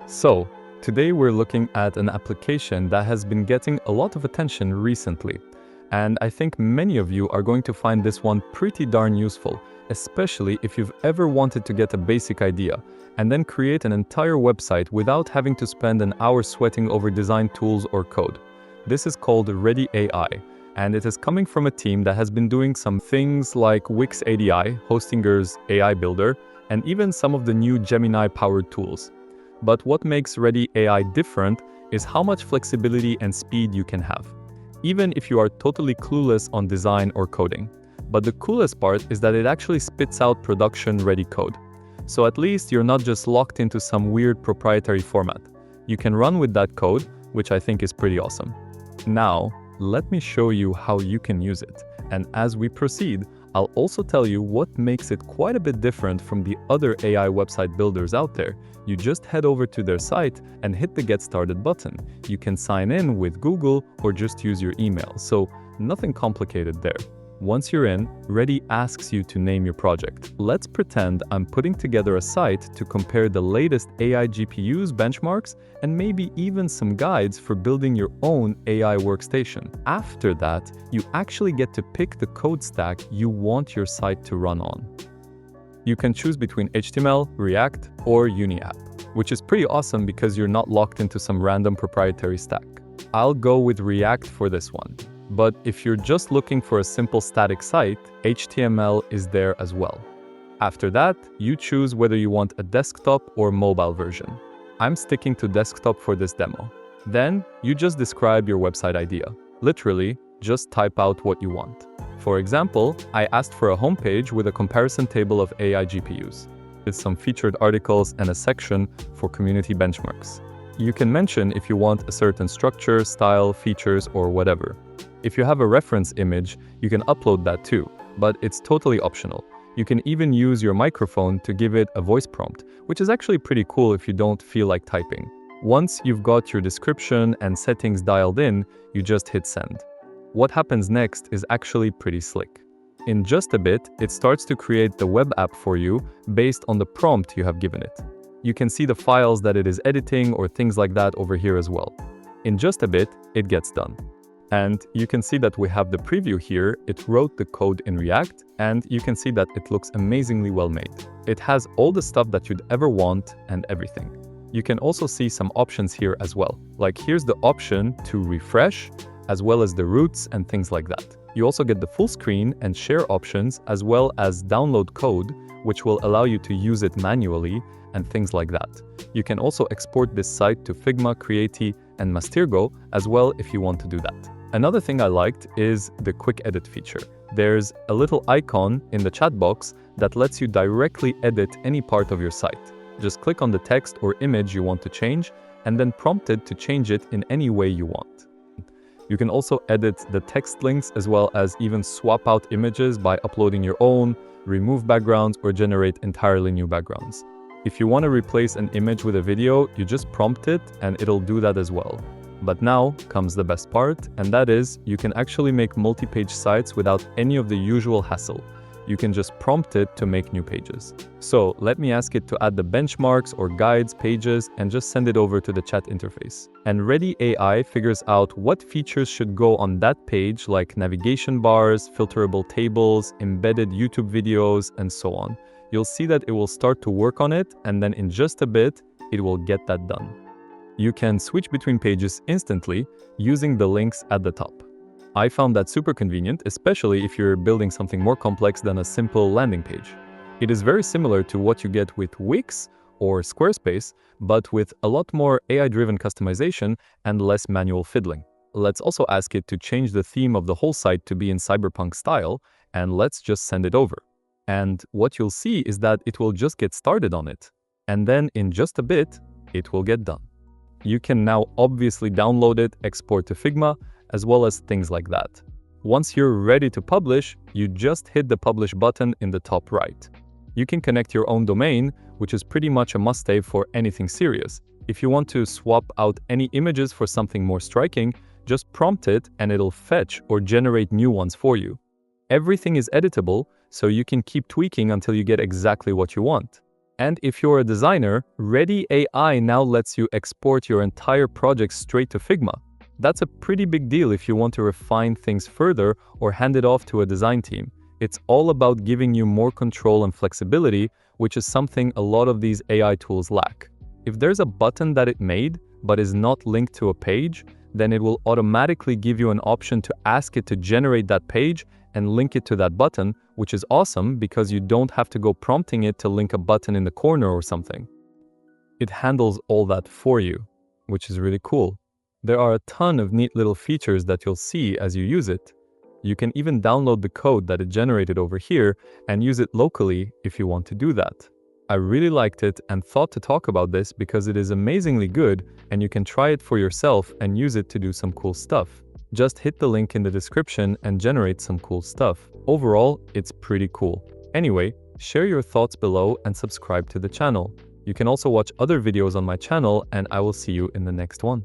So, today we're looking at an application that has been getting a lot of attention recently. And I think many of you are going to find this one pretty darn useful, especially if you've ever wanted to get a basic idea and then create an entire website without having to spend an hour sweating over design tools or code. This is called Readdy AI, and it is coming from a team that has been doing some things like Wix ADI, Hostinger's AI builder, and even some of the new Gemini-powered tools. But what makes Readdy AI different is how much flexibility and speed you can have, even if you are totally clueless on design or coding. But the coolest part is that it actually spits out production-ready code. So at least you're not just locked into some weird proprietary format. You can run with that code, which I think is pretty awesome. Now, let me show you how you can use it. And as we proceed, I'll also tell you what makes it quite a bit different from the other AI website builders out there. You just head over to their site and hit the Get Started button. You can sign in with Google or just use your email, so nothing complicated there. Once you're in, Readdy asks you to name your project. Let's pretend I'm putting together a site to compare the latest AI GPUs benchmarks and maybe even some guides for building your own AI workstation. After that, you actually get to pick the code stack you want your site to run on. You can choose between HTML, React, or UniApp, which is pretty awesome because you're not locked into some random proprietary stack. I'll go with React for this one. But if you're just looking for a simple static site, HTML is there as well. After that, you choose whether you want a desktop or mobile version. I'm sticking to desktop for this demo. Then, you just describe your website idea. Literally, just type out what you want. For example, I asked for a homepage with a comparison table of AI GPUs, with some featured articles and a section for community benchmarks. You can mention if you want a certain structure, style, features, or whatever. If you have a reference image, you can upload that too, but it's totally optional. You can even use your microphone to give it a voice prompt, which is actually pretty cool if you don't feel like typing. Once you've got your description and settings dialed in, you just hit send. What happens next is actually pretty slick. In just a bit, it starts to create the web app for you based on the prompt you have given it. You can see the files that it is editing or things like that over here as well. In just a bit, it gets done. And you can see that we have the preview here. It wrote the code in React, and you can see that it looks amazingly well made. It has all the stuff that you'd ever want and everything. You can also see some options here as well. Like here's the option to refresh, as well as the routes and things like that. You also get the full screen and share options, as well as download code, which will allow you to use it manually and things like that. You can also export this site to Figma, Creatie, and MasterGo as well if you want to do that. Another thing I liked is the quick edit feature. There's a little icon in the chat box that lets you directly edit any part of your site. Just click on the text or image you want to change and then prompt it to change it in any way you want. You can also edit the text links as well as even swap out images by uploading your own, remove backgrounds, or generate entirely new backgrounds. If you want to replace an image with a video, you just prompt it and it'll do that as well. But now comes the best part, and that is you can actually make multi-page sites without any of the usual hassle. You can just prompt it to make new pages. So let me ask it to add the benchmarks or guides pages and just send it over to the chat interface. And Readdy AI figures out what features should go on that page, like navigation bars, filterable tables, embedded YouTube videos, and so on. You'll see that it will start to work on it, and then in just a bit, it will get that done. You can switch between pages instantly using the links at the top. I found that super convenient, especially if you're building something more complex than a simple landing page. It is very similar to what you get with Wix or Squarespace, but with a lot more AI-driven customization and less manual fiddling. Let's also ask it to change the theme of the whole site to be in cyberpunk style, and let's just send it over. And what you'll see is that it will just get started on it. And then in just a bit, it will get done. You can now obviously download it, export to Figma, as well as things like that. Once you're ready to publish, you just hit the publish button in the top right. You can connect your own domain, which is pretty much a must-have for anything serious. If you want to swap out any images for something more striking, just prompt it and it'll fetch or generate new ones for you. Everything is editable, so you can keep tweaking until you get exactly what you want. And if you're a designer, Readdy AI now lets you export your entire project straight to Figma. That's a pretty big deal if you want to refine things further or hand it off to a design team. It's all about giving you more control and flexibility, which is something a lot of these AI tools lack. If there's a button that it made, but is not linked to a page, then it will automatically give you an option to ask it to generate that page and link it to that button, which is awesome because you don't have to go prompting it to link a button in the corner or something. It handles all that for you, which is really cool. There are a ton of neat little features that you'll see as you use it. You can even download the code that it generated over here and use it locally if you want to do that. I really liked it and thought to talk about this because it is amazingly good and you can try it for yourself and use it to do some cool stuff. Just hit the link in the description and generate some cool stuff. Overall, it's pretty cool. Anyway, share your thoughts below and subscribe to the channel. You can also watch other videos on my channel and I will see you in the next one.